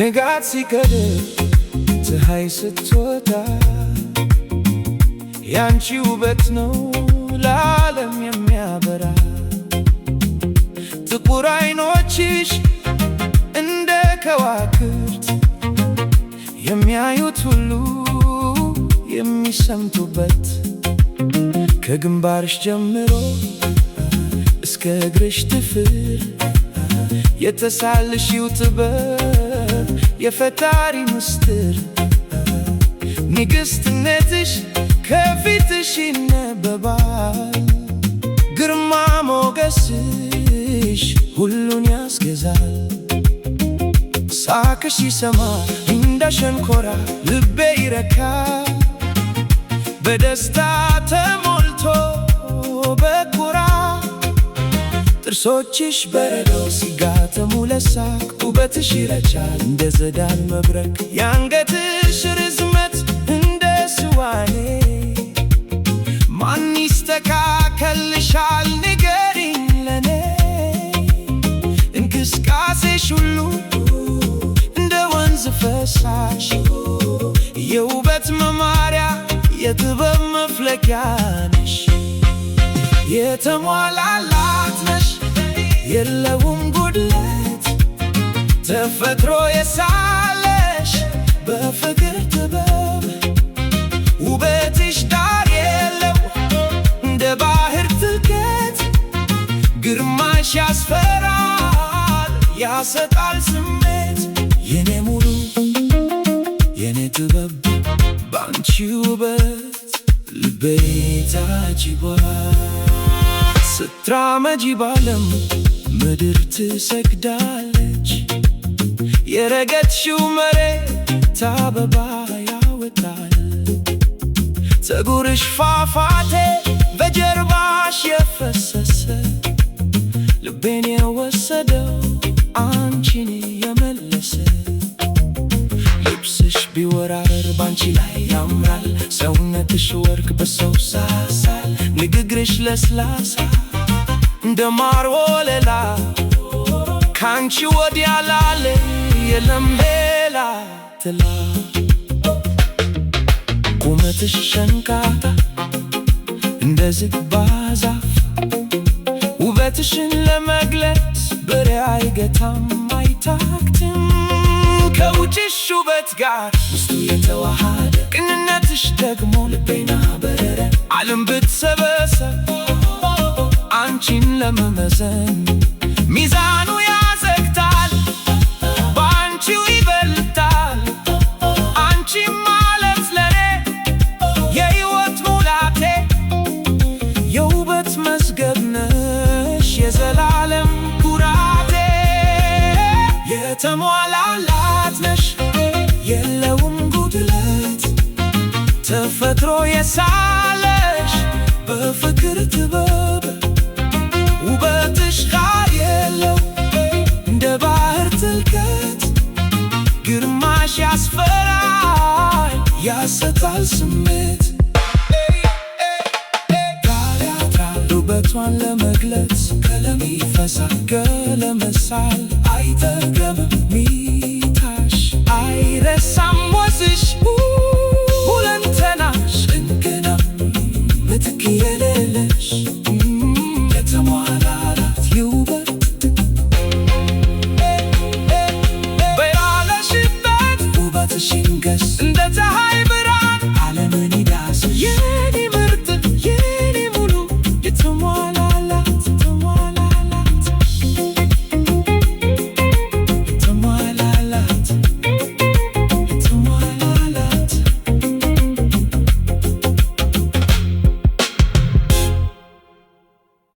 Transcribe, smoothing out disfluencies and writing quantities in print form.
ንጋት ሲቀድም ፀሐይ ስትወጣ ያንቺ ውበት ነው ለዓለም የሚያበራ። ጥቁር ዓይኖችሽ እንደ ከዋክብት የሚያዩት ሁሉ የሚሰምቱበት። ከግንባርሽ ጀምሮ እስከ እግርሽ ጥፍር የተሳልሽው ጥበብ የፈጣሪ ምስጢር። ንግሥትነትሽ ከፊትሽ ይነበባል። ግርማ ሞገስሽ ሁሉን ያስገዛል። ሳቅሽ ሲሰማ እንደ ሸንኮራ ልቤ ይረካል። በደስታ ተሞልቶ በኩራት ጥርሶችሽ በረዶ ሲጋጠሙ ለሳቅ ውበትሽ ይረጫል እንደ ዘዳን መብረቅ። የአንገትሽ ርዝመት እንደ ስዋኔ ማን ይስተካከልሻል ንገሪኝ ለኔ። እንቅስቃሴሽ ሁሉ እንደ ወንዝ ፈሳሽ የውበት መማሪያ የጥበብ መፍለቂያ ነሽ። የተሟላላት ነሽ የለውም ጉድለት ተፈጥሮ የሳለሽ በፍቅር ጥበብ። ውበትሽ ዳር የለው እንደ ባህር ጥልቀት ግርማሽ ያስፈራል ያሰጣል ስሜት። የኔ ሙሉ የኔ ጥበብ ባንቺ ውበት ልቤ ታጅቧል። ስትራመጂ ባለም ምድር ትሰግዳለች። የረገጥሽው መሬት አበባ ያወጣል። ፀጉርሽ ፏፏቴ በጀርባሽ የፈሰሰ ልቤን የወሰደው አንቺን የመለሰ። ልብስሽ ቢወራረር ባንቺ ላይ ያምራል። ሰውነትሽ ወርቅ በሰው ሳሳል። ንግግርሽ ለስላሳ እንደ ማር ወለላ ካንቺ ወዲያ ላለ የለም ሌላ ጥላ። ቁመትሽ ሸንቃጣ እንደ ዝግባ ዛፍ ውበትሽን ለመግለጽ ብሬ አይገታም አይታክትም። ከውጭሽ ውበት ጋር ውስጡ የተዋሃደ ቅንነትሽ ደግሞ ልቤና በረረ። ዓለም ብትሰበሰብ አንቺን ለመመዘን ሚዛኑ ያዘግታል። በአንቺው ይበልጣል አንቺ ማለት ለኔ የሕይወት ሙላቴ። የውበት መዝገብ ነሽ የዘላለም ኩራቴ። የተሟላላት ነሽ የለውም ጉድለት ተፈጥሮ የሳለሽ በፍቅር ጥበብ። ውበትሽ ቃል የለው እንደ ባህር ጥልቀት ግርማሽ ያስፈራል ያሰጣል ስሜት። ቃል ያጥራል ውበቷን ለመግለጽ ቀለም ይፈሳል ከለመሳል አይጠገብም ሚታሽ አይረሳም ወዝሽ ሁለንተናሽ እንገና ምትክ የሌለሽ የተሟላላት የውበት በያለሽበት ውበትሽ ይንገስ እንደ